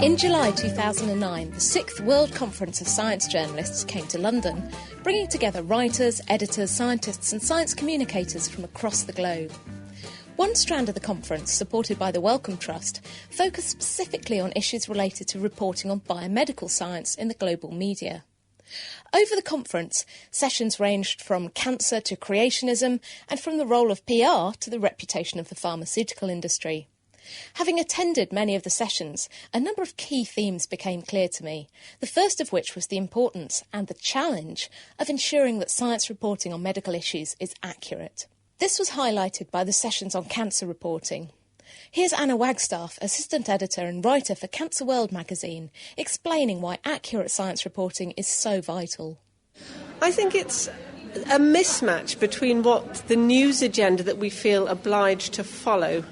In July 2009, the 6th World Conference of Science Journalists came to London, bringing together writers, editors, scientists and science communicators from across the globe. One strand of the conference, supported by the Wellcome Trust, focused specifically on issues related to reporting on biomedical science in the global media. Over the conference, sessions ranged from cancer to creationism and from the role of PR to the reputation of the pharmaceutical industry. Having attended many of the sessions, a number of key themes became clear to me, the first of which was the importance and the challenge of ensuring that science reporting on medical issues is accurate. This was highlighted by the sessions on cancer reporting. Here's Anna Wagstaff, assistant editor and writer for Cancer World magazine, explaining why accurate science reporting is so vital. I think it's a mismatch between what the news agenda that we feel obliged to follow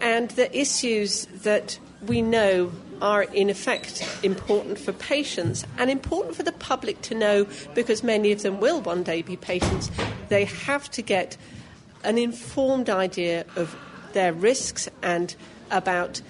and the issues that we know are in effect important for patients and important for the public to know, because many of them will one day be patients. They have to get an informed idea of their risks and about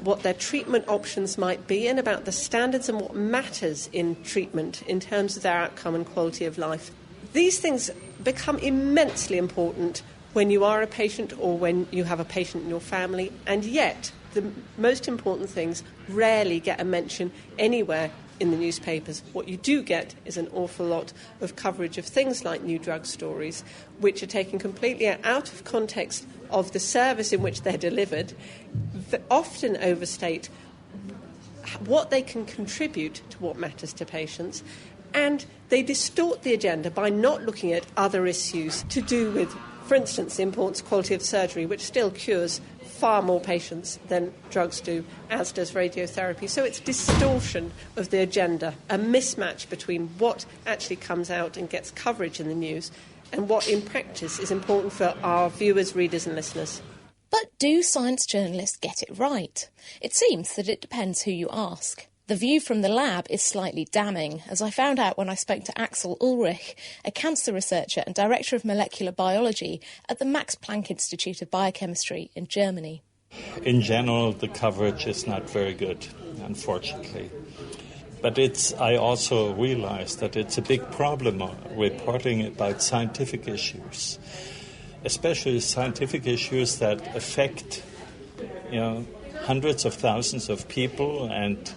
what their treatment options might be and about the standards and what matters in treatment in terms of their outcome and quality of life. These things become immensely important when you are a patient or when you have a patient in your family, and yet the most important things rarely get a mention anywhere in the newspapers. What you do get is an awful lot of coverage of things like new drug stories, which are taken completely out of context of the service in which they're delivered, that often overstate what they can contribute to what matters to patients, and they distort the agenda by not looking at other issues to do with, for instance, the importance of quality of surgery, which still cures far more patients than drugs do, as does radiotherapy. So it's distortion of the agenda, a mismatch between what actually comes out and gets coverage in the news and what in practice is important for our viewers, readers and listeners. But do science journalists get it right? It seems that it depends who you ask. The view from the lab is slightly damning, as I found out when I spoke to Axel Ulrich, a cancer researcher and director of molecular biology at the Max Planck Institute of Biochemistry in Germany. In general, the coverage is not very good, unfortunately. But I also realize that it's a big problem reporting about scientific issues, especially scientific issues that affect, hundreds of thousands of people, and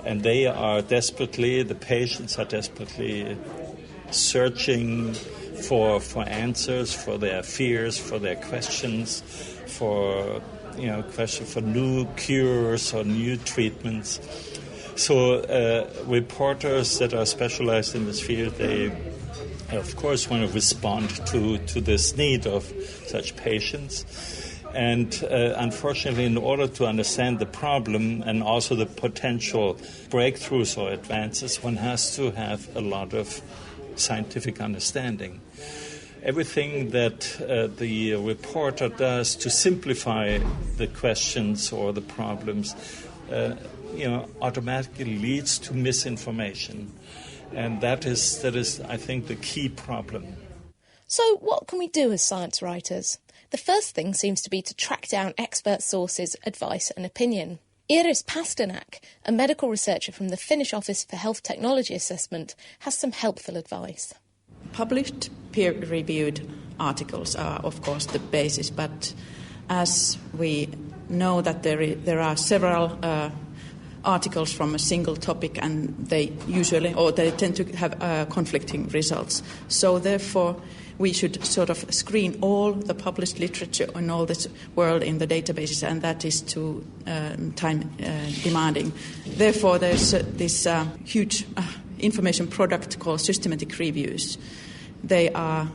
the patients are desperately searching for answers, for their fears, for their questions, for new cures or new treatments. So reporters that are specialized in this field, they of course want to respond to this need of such patients. And unfortunately, in order to understand the problem and also the potential breakthroughs or advances, one has to have a lot of scientific understanding. Everything that the reporter does to simplify the questions or the problems, automatically leads to misinformation. And that is, I think, the key problem. So what can we do as science writers? The first thing seems to be to track down expert sources, advice and opinion. Iris Pasternak, a medical researcher from the Finnish Office for Health Technology Assessment, has some helpful advice. Published peer-reviewed articles are, of course, the basis, but as we know that there are several articles from a single topic, and they tend to have conflicting results. So therefore, we should sort of screen all the published literature in all this world in the databases, and that is too time demanding. Therefore, there's this huge information product called systematic reviews. They are,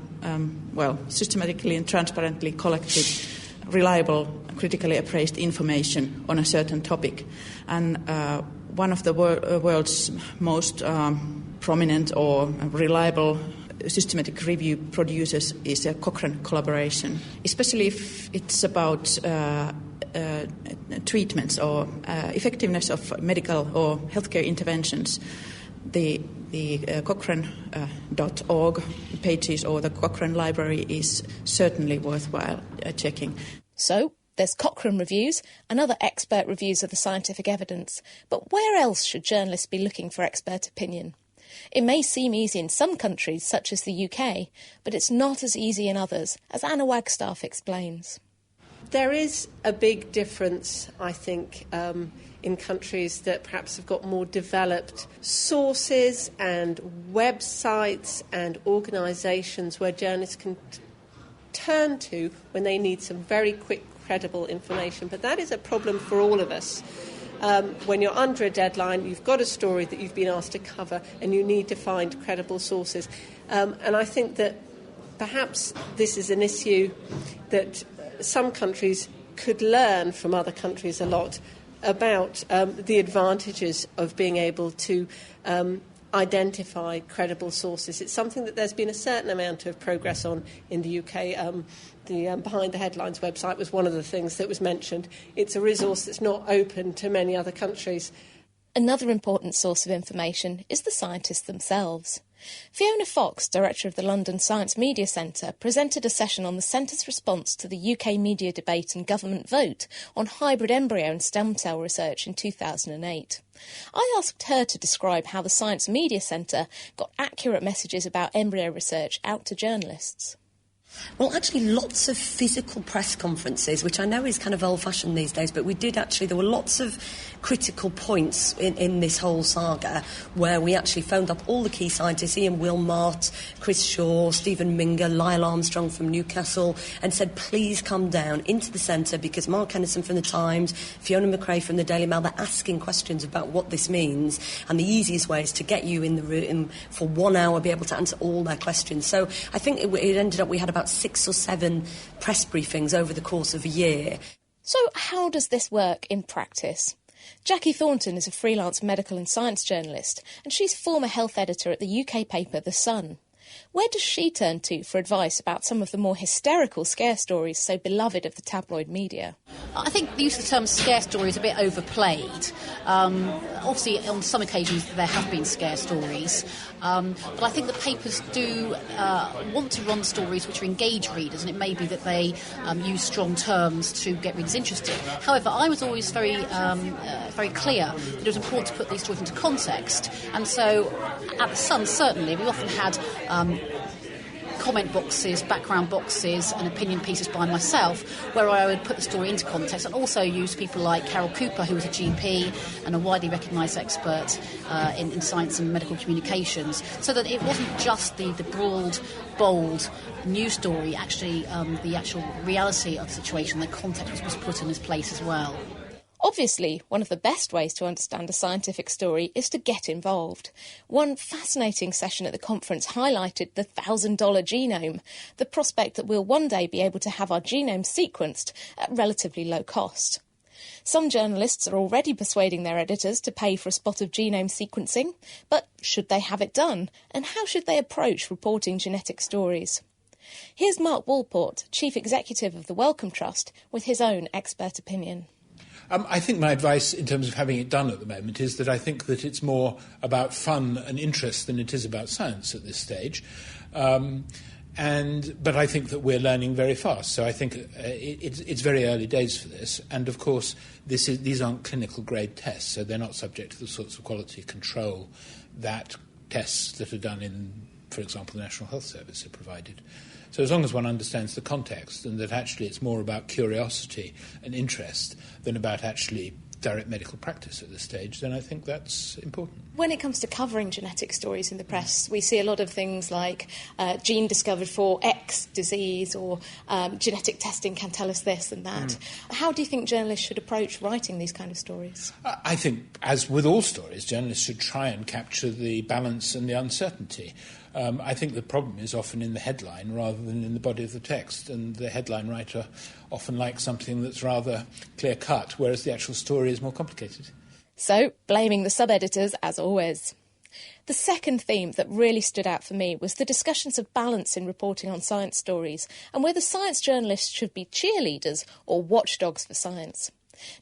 systematically and transparently collected, reliable, critically appraised information on a certain topic. And one of the world's most prominent or reliable systematic review producers is a Cochrane collaboration, especially if it's about treatments or effectiveness of medical or healthcare interventions. The Cochrane.org pages or the Cochrane library is certainly worthwhile checking. So, There's Cochrane reviews and other expert reviews of the scientific evidence, but where else should journalists be looking for expert opinion? It may seem easy in some countries, such as the UK, but it's not as easy in others, as Anna Wagstaff explains. There is a big difference, I think, in countries that perhaps have got more developed sources and websites and organisations where journalists can turn to when they need some very quick, credible information. But that is a problem for all of us. When you're under a deadline, you've got a story that you've been asked to cover and you need to find credible sources. And I think that perhaps this is an issue that some countries could learn from other countries a lot about the advantages of being able to identify credible sources. It's something that there's been a certain amount of progress on in the UK. The Behind the Headlines website was one of the things that was mentioned. It's a resource that's not open to many other countries. Another important source of information is the scientists themselves. Fiona Fox, director of the London Science Media Centre, presented a session on the Centre's response to the UK media debate and government vote on hybrid embryo and stem cell research in 2008. I asked her to describe how the Science Media Centre got accurate messages about embryo research out to journalists. Well, actually, lots of physical press conferences, which I know is kind of old-fashioned these days, but there were lots of critical points in this whole saga where we actually phoned up all the key scientists, Ian Wilmot, Chris Shaw, Stephen Minger, Lyle Armstrong from Newcastle, and said, please come down into the centre because Mark Hennison from the Times, Fiona McRae from the Daily Mail, they're asking questions about what this means, and the easiest way is to get you in the room for 1 hour, be able to answer all their questions. So I think it ended up we had about 6 or 7 press briefings over the course of a year. So how does this work in practice? Jackie Thornton is a freelance medical and science journalist, and she's former health editor at the UK paper The Sun. Where does she turn to for advice about some of the more hysterical scare stories so beloved of the tabloid media? I think the use of the term scare story is a bit overplayed. Obviously, on some occasions there have been scare stories, but I think the papers do want to run stories which engage readers, and it may be that they use strong terms to get readers interested. However, I was always very clear that it was important to put these stories into context, and so at The Sun, certainly, we often had comment boxes, background boxes and opinion pieces by myself where I would put the story into context and also use people like Carol Cooper, who was a GP and a widely recognised expert in science and medical communications, so that it wasn't just the broad, bold news story, actually the actual reality of the situation, the context was put in its place as well. Obviously, one of the best ways to understand a scientific story is to get involved. One fascinating session at the conference highlighted the $1,000 genome, the prospect that we'll one day be able to have our genome sequenced at relatively low cost. Some journalists are already persuading their editors to pay for a spot of genome sequencing, but should they have it done? And how should they approach reporting genetic stories? Here's Mark Walport, Chief Executive of the Wellcome Trust, with his own expert opinion. I think my advice in terms of having it done at the moment is that I think that it's more about fun and interest than it is about science at this stage. But I think that we're learning very fast. So I think it's very early days for this. And, of course, these aren't clinical grade tests, so they're not subject to the sorts of quality control that tests that are done in, for example, the National Health Service have provided. So as long as one understands the context and that actually it's more about curiosity and interest than about actually direct medical practice at this stage, then I think that's important. When it comes to covering genetic stories in the press, we see a lot of things like gene discovered for X disease or genetic testing can tell us this and that. How do you think journalists should approach writing these kind of stories? I think, as with all stories, journalists should try and capture the balance and the uncertainty. I think the problem is often in the headline rather than in the body of the text, and the headline writer often likes something that's rather clear-cut, whereas the actual story is more complicated. So, blaming the sub-editors as always. The second theme that really stood out for me was the discussions of balance in reporting on science stories and whether science journalists should be cheerleaders or watchdogs for science.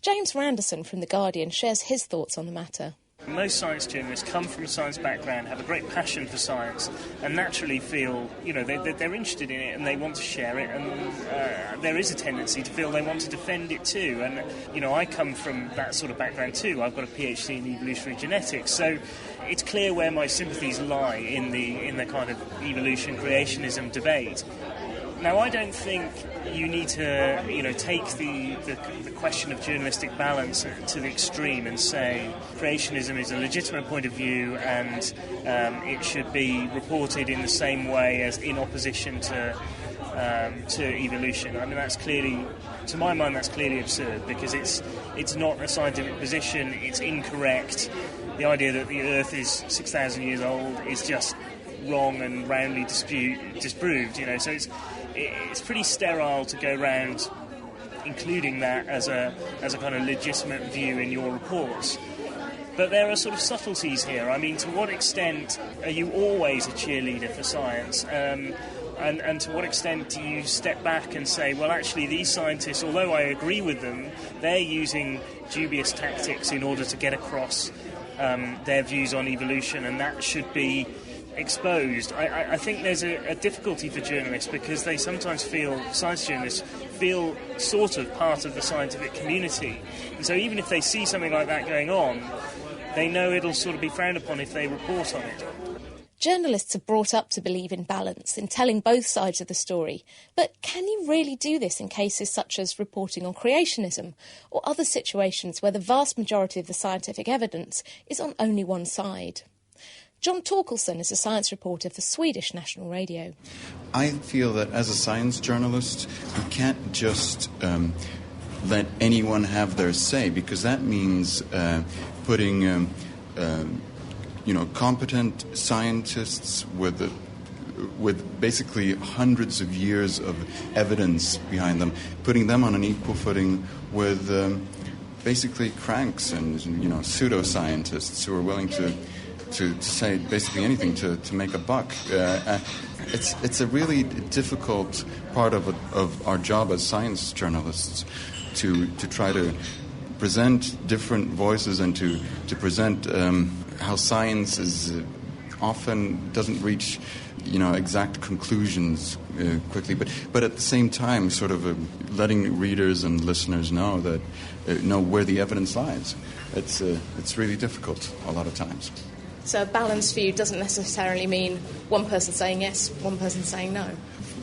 James Randerson from The Guardian shares his thoughts on the matter. Most science journalists come from a science background, have a great passion for science, and naturally feel, they're interested in it and they want to share it, and there is a tendency to feel they want to defend it too. And, I come from that sort of background too. I've got a PhD in evolutionary genetics, so it's clear where my sympathies lie in the kind of evolution creationism debate. Now, I don't think you need to, take the question of journalistic balance to the extreme and say creationism is a legitimate point of view and it should be reported in the same way as in opposition to evolution. I mean, that's clearly, to my mind, that's clearly absurd because it's not a scientific position. It's incorrect. The idea that the Earth is 6,000 years old is just wrong and roundly disproved. So it's pretty sterile to go around including that as a kind of legitimate view in your reports. But there are sort of subtleties here. I mean, to what extent are you always a cheerleader for science? And to what extent do you step back and say, well, actually, these scientists, although I agree with them, they're using dubious tactics in order to get across their views on evolution, and that should be exposed. I think there's a difficulty for journalists because they sometimes science journalists feel sort of part of the scientific community. And so even if they see something like that going on, they know it'll sort of be frowned upon if they report on it. Journalists are brought up to believe in balance, in telling both sides of the story. But can you really do this in cases such as reporting on creationism or other situations where the vast majority of the scientific evidence is on only one side? John Torkelson is a science reporter for Swedish National Radio. I feel that as a science journalist, you can't just let anyone have their say, because that means putting competent scientists with basically hundreds of years of evidence behind them, putting them on an equal footing with basically cranks and pseudoscientists who are willing to say basically anything to make a buck. It's a really difficult part of our job as science journalists to try to present different voices and to present how science is often doesn't reach exact conclusions quickly, but at the same time sort of letting readers and listeners know that know where the evidence lies. It's really difficult a lot of times. So a balanced view doesn't necessarily mean one person saying yes, one person saying no.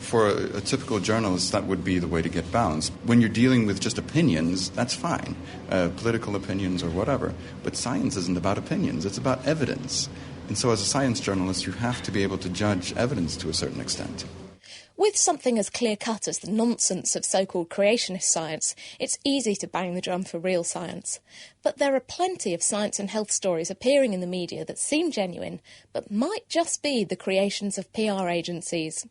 For a typical journalist, that would be the way to get balance. When you're dealing with just opinions, that's fine, political opinions or whatever. But science isn't about opinions, it's about evidence. And so as a science journalist, you have to be able to judge evidence to a certain extent. With something as clear-cut as the nonsense of so-called creationist science, it's easy to bang the drum for real science. But there are plenty of science and health stories appearing in the media that seem genuine, but might just be the creations of PR agencies.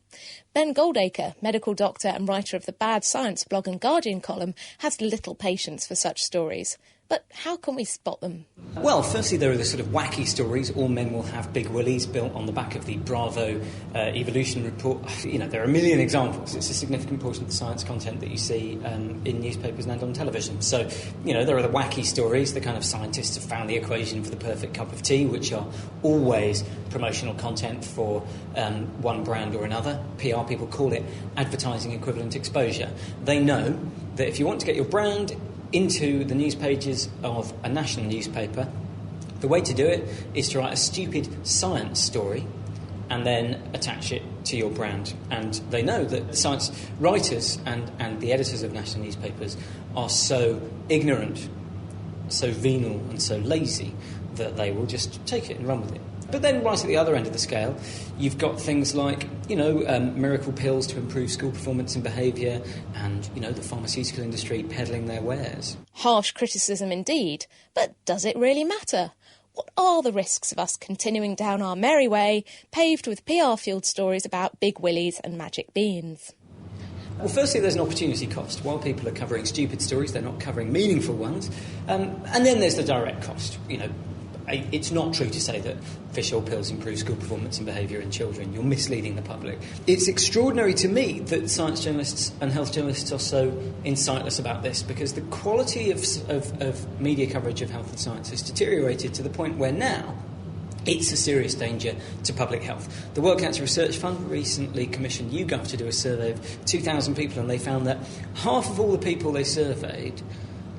Ben Goldacre, medical doctor and writer of the Bad Science blog and Guardian column, has little patience for such stories. But how can we spot them? Well, firstly, there are the sort of wacky stories. All men will have big willies built on the back of the Bravo evolution report. There are a million examples. It's a significant portion of the science content that you see in newspapers and on television. So, there are the wacky stories. The kind of scientists have found the equation for the perfect cup of tea, which are always promotional content for one brand or another. PR people call it advertising equivalent exposure. They know that if you want to get your brand into the news pages of a national newspaper, the way to do it is to write a stupid science story and then attach it to your brand. And they know that the science writers and the editors of national newspapers are so ignorant, so venal and so lazy that they will just take it and run with it. But then right at the other end of the scale, you've got things like, miracle pills to improve school performance and behaviour and, the pharmaceutical industry peddling their wares. Harsh criticism indeed, but does it really matter? What are the risks of us continuing down our merry way, paved with PR-fueled stories about big willies and magic beans? Well, firstly, there's an opportunity cost. While people are covering stupid stories, they're not covering meaningful ones. And then there's the direct cost. It's not true to say that fish oil pills improve school performance and behaviour in children. You're misleading the public. It's extraordinary to me that science journalists and health journalists are so insightless about this, because the quality of media coverage of health and science has deteriorated to the point where now it's a serious danger to public health. The World Cancer Research Fund recently commissioned YouGov to do a survey of 2,000 people, and they found that half of all the people they surveyed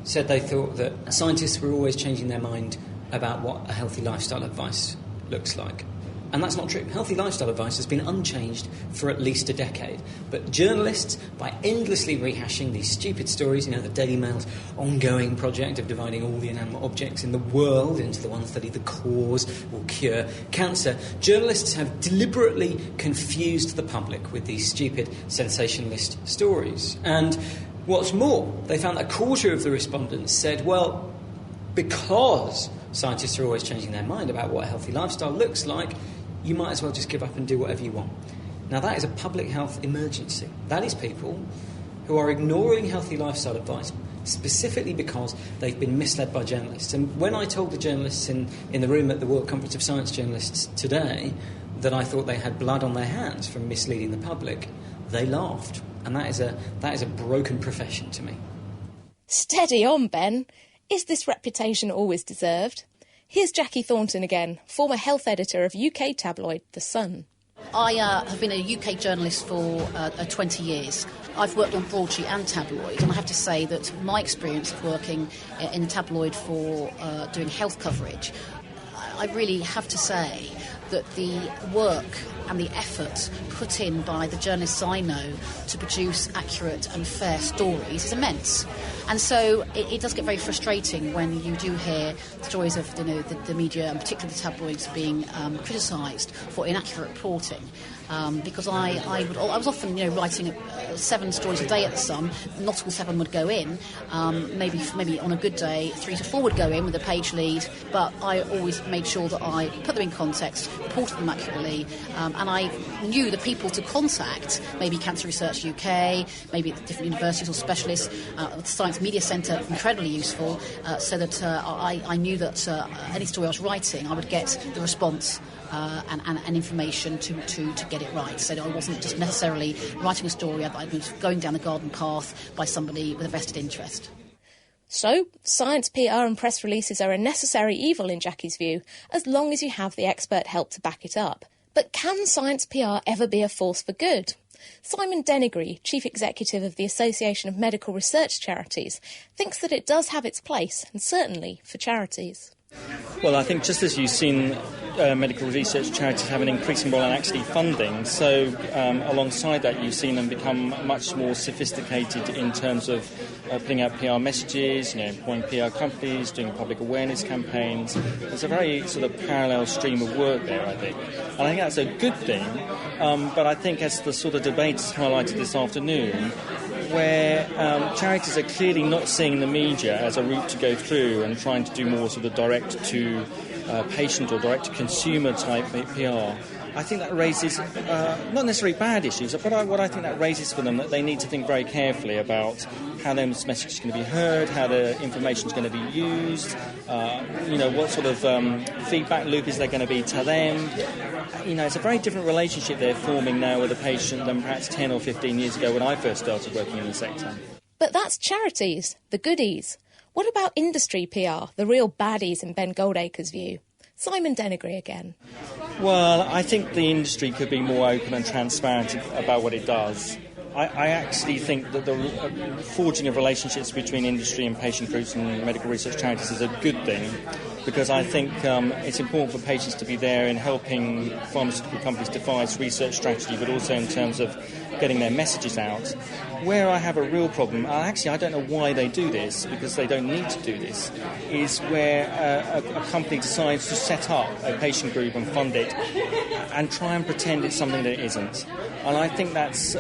said they thought that scientists were always changing their mind about what a healthy lifestyle advice looks like. And that's not true. Healthy lifestyle advice has been unchanged for at least a decade. But journalists, by endlessly rehashing these stupid stories, the Daily Mail's ongoing project of dividing all the inanimate objects in the world into the ones that either cause or cure cancer, journalists have deliberately confused the public with these stupid sensationalist stories. And what's more, they found that a quarter of the respondents said, well, because scientists are always changing their mind about what a healthy lifestyle looks like, you might as well just give up and do whatever you want. Now, that is a public health emergency. That is people who are ignoring healthy lifestyle advice specifically because they've been misled by journalists. And when I told the journalists in the room at the World Conference of Science Journalists today that I thought they had blood on their hands from misleading the public, they laughed. And that is a broken profession to me. Steady on, Ben. Is this reputation always deserved? Here's Jackie Thornton again, former health editor of UK tabloid The Sun. I have been a UK journalist for 20 years. I've worked on broadsheet and tabloid, and I have to say that my experience of working in the tabloid for doing health coverage, I really have to say that the work and the effort put in by the journalists I know to produce accurate and fair stories is immense. And so it does get very frustrating when you do hear stories of the media, and particularly the tabloids, being criticised for inaccurate reporting. Because I was often writing 7 stories a day at the Sun. Not all 7 would go in. Maybe on a good day 3 to 4 would go in with a page lead. But I always made sure that I put them in context, reported them accurately, and I knew the people to contact. Maybe Cancer Research UK, maybe at different universities or specialists. The Science Media Centre, incredibly useful, so that I knew that any story I was writing, I would get the response and information to get it right. So I wasn't just necessarily writing a story, I was going down the garden path by somebody with a vested interest. So, science PR and press releases are a necessary evil in Jackie's view, as long as you have the expert help to back it up. But can science PR ever be a force for good? Simon Dennegree, Chief Executive of the Association of Medical Research Charities, thinks that it does have its place, and certainly for charities. Well, I think just as you've seen medical research charities have an increasing role in actually funding, so alongside that you've seen them become much more sophisticated in terms of putting out PR messages, employing PR companies, doing public awareness campaigns. There's a very sort of parallel stream of work there, I think. And I think that's a good thing, but I think as the sort of debates highlighted this afternoon, where charities are clearly not seeing the media as a route to go through and trying to do more sort of direct-to patient or direct-to-consumer type PR, I think that raises not necessarily bad issues, but what I think that raises for them that they need to think very carefully about how their message is going to be heard, how the information is going to be used, what sort of feedback loop is there going to be to them. It's a very different relationship they're forming now with a patient than perhaps 10 or 15 years ago when I first started working in the sector. But that's charities, the goodies. What about industry PR, the real baddies in Ben Goldacre's view? Simon Dennegree again. Well, I think the industry could be more open and transparent about what it does. I actually think that the forging of relationships between industry and patient groups and medical research charities is a good thing, because I think it's important for patients to be there in helping pharmaceutical companies devise research strategy, but also in terms of getting their messages out. Where I have a real problem, I don't know why they do this, because they don't need to do this, is where a company decides to set up a patient group and fund it and try and pretend it's something that it isn't. And I think that's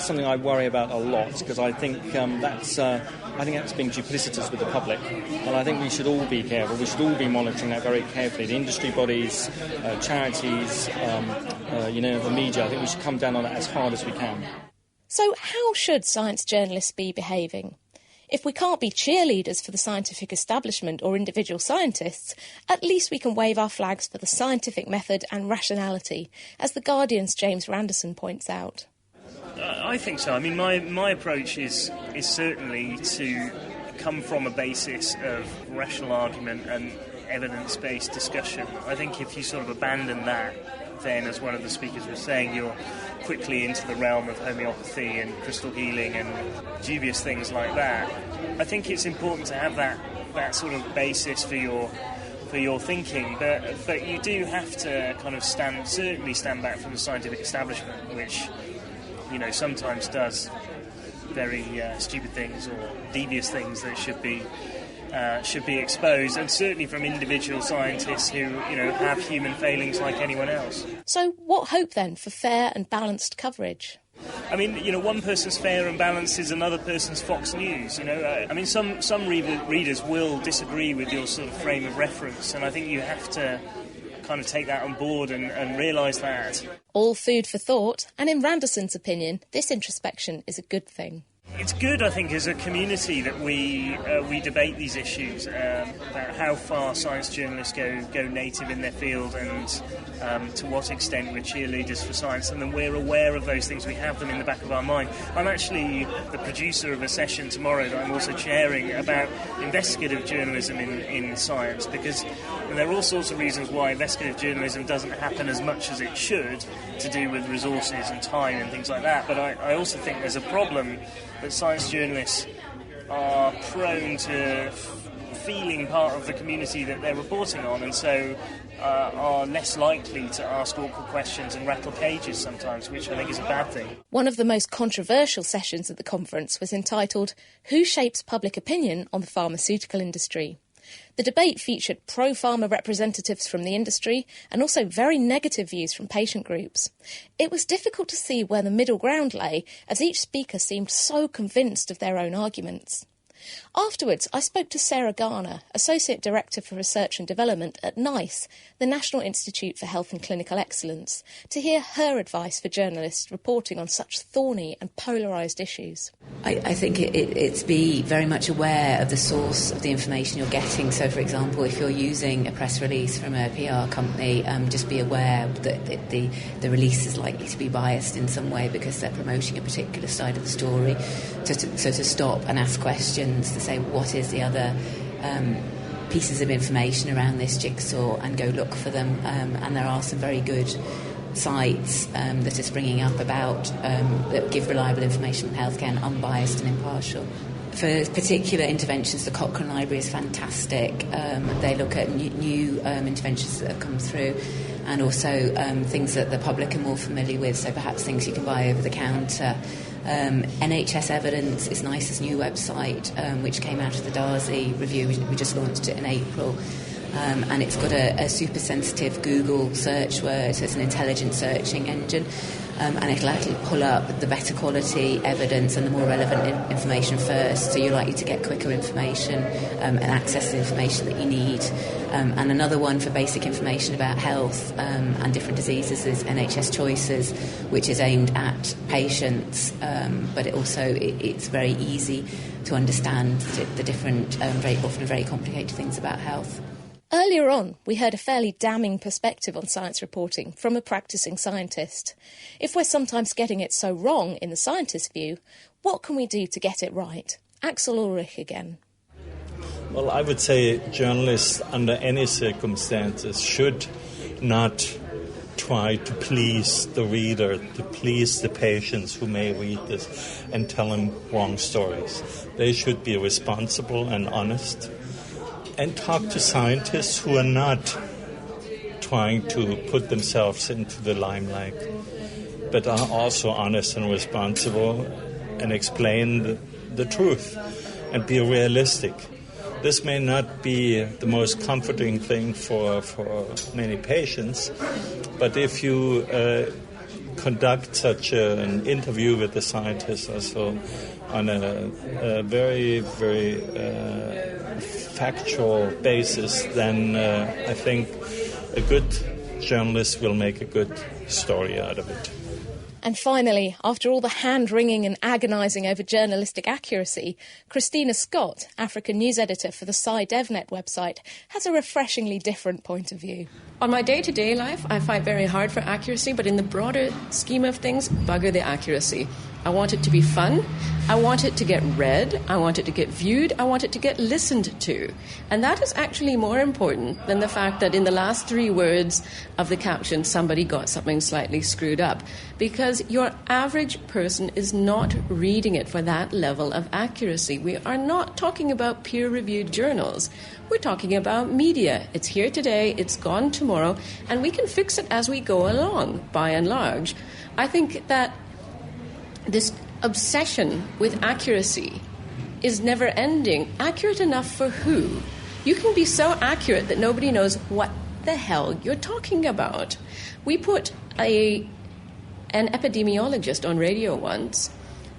something I worry about a lot, because I think that's being duplicitous with the public, and I think we should all be careful. We should all be monitoring that very carefully. The industry bodies, charities, the media. I think we should come down on it as hard as we can. So how should science journalists be behaving? If we can't be cheerleaders for the scientific establishment or individual scientists, at least we can wave our flags for the scientific method and rationality, as The Guardian's James Randerson points out. I think so. I mean, my approach is certainly to come from a basis of rational argument and evidence-based discussion. I think if you sort of abandon that, then, as one of the speakers was saying, you're quickly into the realm of homeopathy and crystal healing and dubious things like that. I think it's important to have that sort of basis for your thinking, but you do have to kind of certainly stand back from the scientific establishment, which, you know, sometimes does very stupid things or devious things that should be exposed, and certainly from individual scientists who, you know, have human failings like anyone else. So what hope then for fair and balanced coverage? I mean, you know, one person's fair and balanced is another person's Fox News, you know. I mean, some readers will disagree with your sort of frame of reference, and I think you have to kind of take that on board and realise that. All food for thought, and in Randerson's opinion, this introspection is a good thing. It's good, I think, as a community that we debate these issues about how far science journalists go native in their field, and to what extent we're cheerleaders for science, and then we're aware of those things. We have them in the back of our mind. I'm actually the producer of a session tomorrow that I'm also chairing about investigative journalism in science, because there are all sorts of reasons why investigative journalism doesn't happen as much as it should, to do with resources and time and things like that. But I also think there's a problem that science journalists are prone to feeling part of the community that they're reporting on, and so are less likely to ask awkward questions and rattle cages sometimes, which I think is a bad thing. One of the most controversial sessions at the conference was entitled "Who Shapes Public Opinion on the Pharmaceutical Industry?" The debate featured pro-pharma representatives from the industry and also very negative views from patient groups. It was difficult to see where the middle ground lay, as each speaker seemed so convinced of their own arguments. Afterwards, I spoke to Sarah Garner, Associate Director for Research and Development at NICE, the National Institute for Health and Clinical Excellence, to hear her advice for journalists reporting on such thorny and polarised issues. I think it's be very much aware of the source of the information you're getting. So, for example, if you're using a press release from a PR company, just be aware that the release is likely to be biased in some way because they're promoting a particular side of the story. So to stop and ask questions, to say what is the other pieces of information around this jigsaw, and go look for them. And there are some very good sites that are springing up about that give reliable information on healthcare and unbiased and impartial. For particular interventions, the Cochrane Library is fantastic. They look at new interventions that have come through, and also things that the public are more familiar with, so perhaps things you can buy over the counter. NHS Evidence is NICE's new website, which came out of the Darcy review. We just launched it in April. And it's got a super sensitive Google search word, so it's an intelligent searching engine, and it'll actually pull up the better quality evidence and the more relevant information first, so you're likely to get quicker information and access the information that you need. And another one for basic information about health and different diseases is NHS Choices, which is aimed at patients, but it's very easy to understand the different, very complicated things about health. Earlier on, we heard a fairly damning perspective on science reporting from a practising scientist. If we're sometimes getting it so wrong in the scientist's view, what can we do to get it right? Axel Ulrich again. Well, I would say journalists, under any circumstances, should not try to please the reader, to please the patients who may read this and tell them wrong stories. They should be responsible and honest, and talk to scientists who are not trying to put themselves into the limelight, but are also honest and responsible and explain the truth and be realistic. This may not be the most comforting thing for many patients, but if you conduct such an interview with the scientist also on a very, very factual basis, then I think a good journalist will make a good story out of it. And finally, after all the hand-wringing and agonising over journalistic accuracy, Christina Scott, African news editor for the SciDevNet website, has a refreshingly different point of view. On my day-to-day life, I fight very hard for accuracy, but in the broader scheme of things, bugger the accuracy. I want it to be fun. I want it to get read. I want it to get viewed. I want it to get listened to. And that is actually more important than the fact that in the last 3 words of the caption, somebody got something slightly screwed up. Because your average person is not reading it for that level of accuracy. We are not talking about peer-reviewed journals. We're talking about media. It's here today, it's gone tomorrow, and we can fix it as we go along, by and large. I think that this obsession with accuracy is never ending. Accurate enough for who? You can be so accurate that nobody knows what the hell you're talking about. We put an epidemiologist on radio once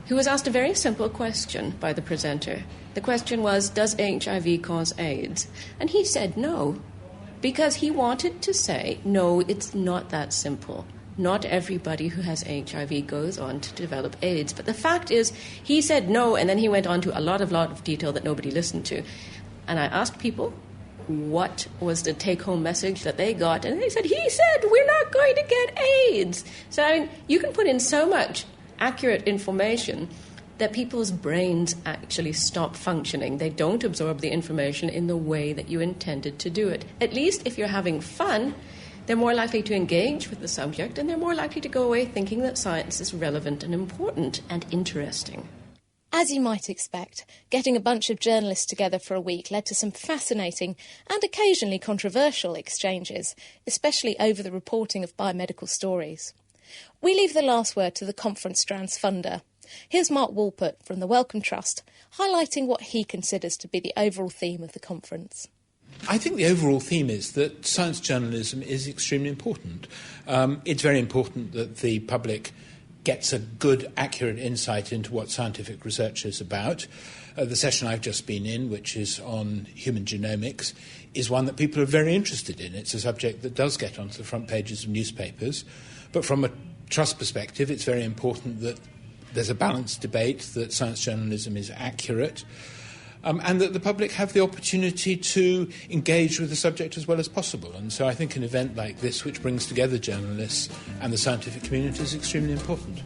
who was asked a very simple question by the presenter. The question was, does HIV cause AIDS? And he said no, because he wanted to say, no, it's not that simple. Not everybody who has HIV goes on to develop AIDS. But the fact is, he said no, and then he went on to a lot of detail that nobody listened to. And I asked people what was the take-home message that they got, and they said, he said, we're not going to get AIDS. So I mean, you can put in so much accurate information that people's brains actually stop functioning. They don't absorb the information in the way that you intended to do it. At least if you're having fun, they're more likely to engage with the subject, and they're more likely to go away thinking that science is relevant and important and interesting. As you might expect, getting a bunch of journalists together for a week led to some fascinating and occasionally controversial exchanges, especially over the reporting of biomedical stories. We leave the last word to the conference strand's funder. Here's Mark Walpert from the Wellcome Trust, highlighting what he considers to be the overall theme of the conference. I think the overall theme is that science journalism is extremely important. It's very important that the public gets a good, accurate insight into what scientific research is about. The session I've just been in, which is on human genomics, is one that people are very interested in. It's a subject that does get onto the front pages of newspapers. But from a trust perspective, it's very important that there's a balanced debate, that science journalism is accurate, and that the public have the opportunity to engage with the subject as well as possible. And so I think an event like this, which brings together journalists and the scientific community, is extremely important.